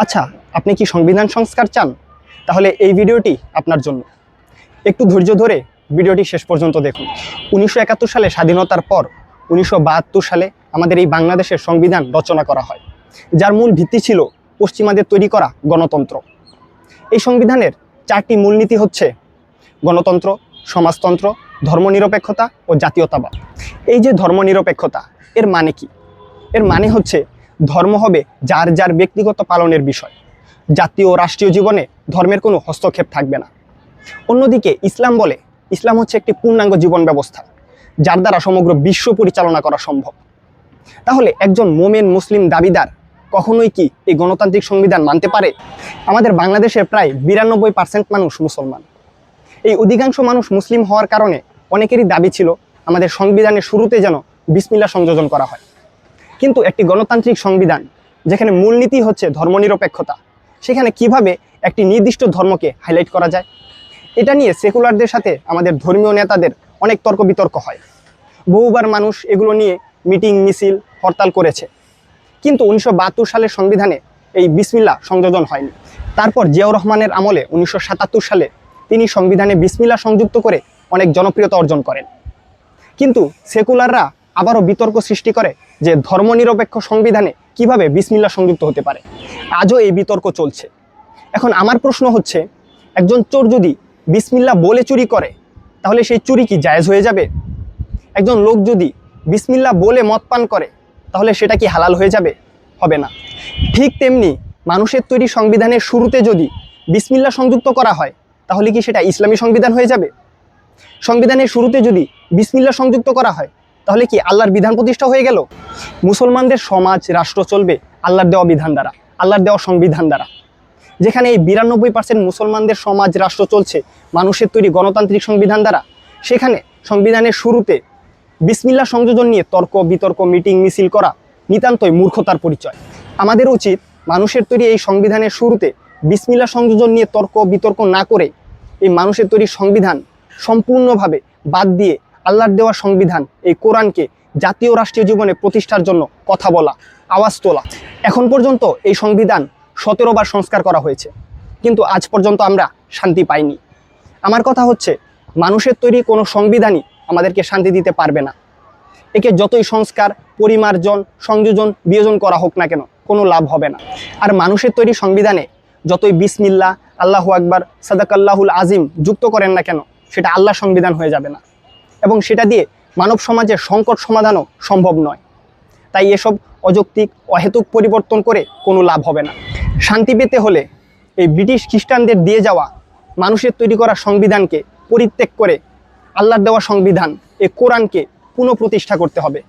আচ্ছা, আপনি কি সংবিধান সংস্কার চান? তাহলে এই ভিডিওটি আপনার জন্য। একটু ধৈর্য ধরে ভিডিওটি শেষ পর্যন্ত দেখুন। 1971 সালে স্বাধীনতার পর 1972 সালে আমাদের এই বাংলাদেশের সংবিধান রচনা করা হয়, যার মূল ভিত্তি ছিল পশ্চিমাদের তৈরি করা গণতন্ত্র। এই সংবিধানের 4টি মূলনীতি হচ্ছে গণতন্ত্র, সমাজতন্ত্র, ধর্মনিরপেক্ষতা ও জাতীয়তাবাদ। এই যে ধর্মনিরপেক্ষতা, এর মানে কি? এর মানে হচ্ছে ধর্ম হবে যার যার ব্যক্তিগত পালনের বিষয়। জাতীয় ও রাষ্ট্রীয় জীবনে ধর্মের কোনো হস্তক্ষেপ থাকবে না। অন্যদিকে ইসলাম বলে, ইসলাম হচ্ছে একটি পূর্ণাঙ্গ জীবন ব্যবস্থা, যার দ্বারা সমগ্র বিশ্ব পরিচালনা করা সম্ভব। তাহলে একজন মোমেন মুসলিম দাবিদার কখনোই কি এই গণতান্ত্রিক সংবিধান মানতে পারে? আমাদের বাংলাদেশের প্রায় 92% মানুষ মুসলমান। এই অধিকাংশ মানুষ মুসলিম হওয়ার কারণে অনেকেরই দাবি ছিল আমাদের সংবিধানের শুরুতে যেন বিসমিল্লাহ সংযোজন করা হয়। কিন্তু একটি গণতান্ত্রিক সংবিধান যেখানে মূলনীতি হচ্ছে ধর্মনিরপেক্ষতা, সেখানে কিভাবে একটি নির্দিষ্ট ধর্মকে হাইলাইট করা যায়? এটা নিয়ে সেকুলারদের সাথে আমাদের ধর্মীয় নেতাদের অনেক তর্ক বিতর্ক হয়। বহুবার মানুষ এগুলো নিয়ে মিটিং, মিছিল, হরতাল করেছে। কিন্তু 1972 সালের সংবিধানে এই বিসমিল্লাহ সংযোজন হয়নি। তারপর জিয়াউর রহমানের আমলে 1977 সালে তিনি সংবিধানে বিসমিল্লাহ সংযুক্ত করে অনেক জনপ্রিয়তা অর্জন করেন। কিন্তু সেকুলাররা আবারও বিতর্ক সৃষ্টি করে যে ধর্মনিরপেক্ষ সংবিধানে কিভাবে বিসমিল্লাহ সংযুক্ত হতে পারে। আজও এই বিতর্ক চলছে। এখন আমার প্রশ্ন হচ্ছে, একজন চোর যদি বিসমিল্লাহ বলে চুরি করে, তাহলে সেই চুরি কি জায়েজ হয়ে যাবে? একজন লোক যদি বিসমিল্লাহ বলে মদ পান করে, তাহলে সেটা কি হালাল হয়ে যাবে? হবে না। ঠিক তেমনি মানুষের তৈরি সংবিধানের শুরুতে যদি বিসমিল্লাহ সংযুক্ত করা হয়, তাহলে কি সেটা ইসলামী সংবিধান হয়ে যাবে? সংবিধানের শুরুতে যদি বিসমিল্লাহ সংযুক্ত করা হয়, তাহলে কি আল্লাহর বিধান প্রতিষ্ঠা হয়ে গেল? মুসলমানদের সমাজ, রাষ্ট্র চলবে আল্লাহর দেওয়া বিধান দ্বারা, আল্লাহর দেওয়া সংবিধান দ্বারা। যেখানে এই 92% মুসলমানদের সমাজ, রাষ্ট্র চলছে মানুষের তৈরি গণতান্ত্রিক সংবিধান দ্বারা, সেখানে সংবিধানের শুরুতে বিসমিল্লাহ সংযোজন নিয়ে তর্ক বিতর্ক, মিটিং, মিছিল করা নিতান্তই মূর্খতার পরিচয়। আমাদের উচিত মানুষের তৈরি এই সংবিধানের শুরুতে বিসমিল্লাহ সংযোজন নিয়ে তর্ক বিতর্ক না করে এই মানুষের তৈরি সংবিধান সম্পূর্ণভাবে বাদ দিয়ে আল্লাহর দেওয়া সংবিধান, এই কোরআনকে জাতীয় রাষ্ট্রীয় জীবনে প্রতিষ্ঠার জন্য কথা বলা, আওয়াজ তোলা। এখন পর্যন্ত এই সংবিধান 17 বার সংস্কার করা হয়েছে, কিন্তু আজ পর্যন্ত আমরা শান্তি পাইনি। আমার কথা হচ্ছে, মানুষের তৈরি কোনো সংবিধানই আমাদেরকে শান্তি দিতে পারবে না। একে যতই সংস্কার, পরিমার্জন, সংযোজন, বিয়োজন করা হোক না কেন, কোনো লাভ হবে না। আর মানুষের তৈরি সংবিধানে যতই বিসমিল্লাহ, আল্লাহু আকবার, সাদাকাল্লাহুল আজিম যুক্ত করেন না কেন, সেটা আল্লাহর সংবিধান হয়ে যাবে না, এবং সেটা দিয়ে মানব সমাজের সংকট সমাধানও সম্ভব নয়। তাই এসব অযৌক্তিক, অহেতুক পরিবর্তন করে কোনো লাভ হবে না। শান্তি পেতে হলে এই ব্রিটিশ খ্রিস্টানদের দিয়ে যাওয়া মানুষের তৈরি করা সংবিধানকে পরিত্যাগ করে আল্লাহর দেওয়া সংবিধান, এই কোরআনকে পুনঃপ্রতিষ্ঠা করতে হবে।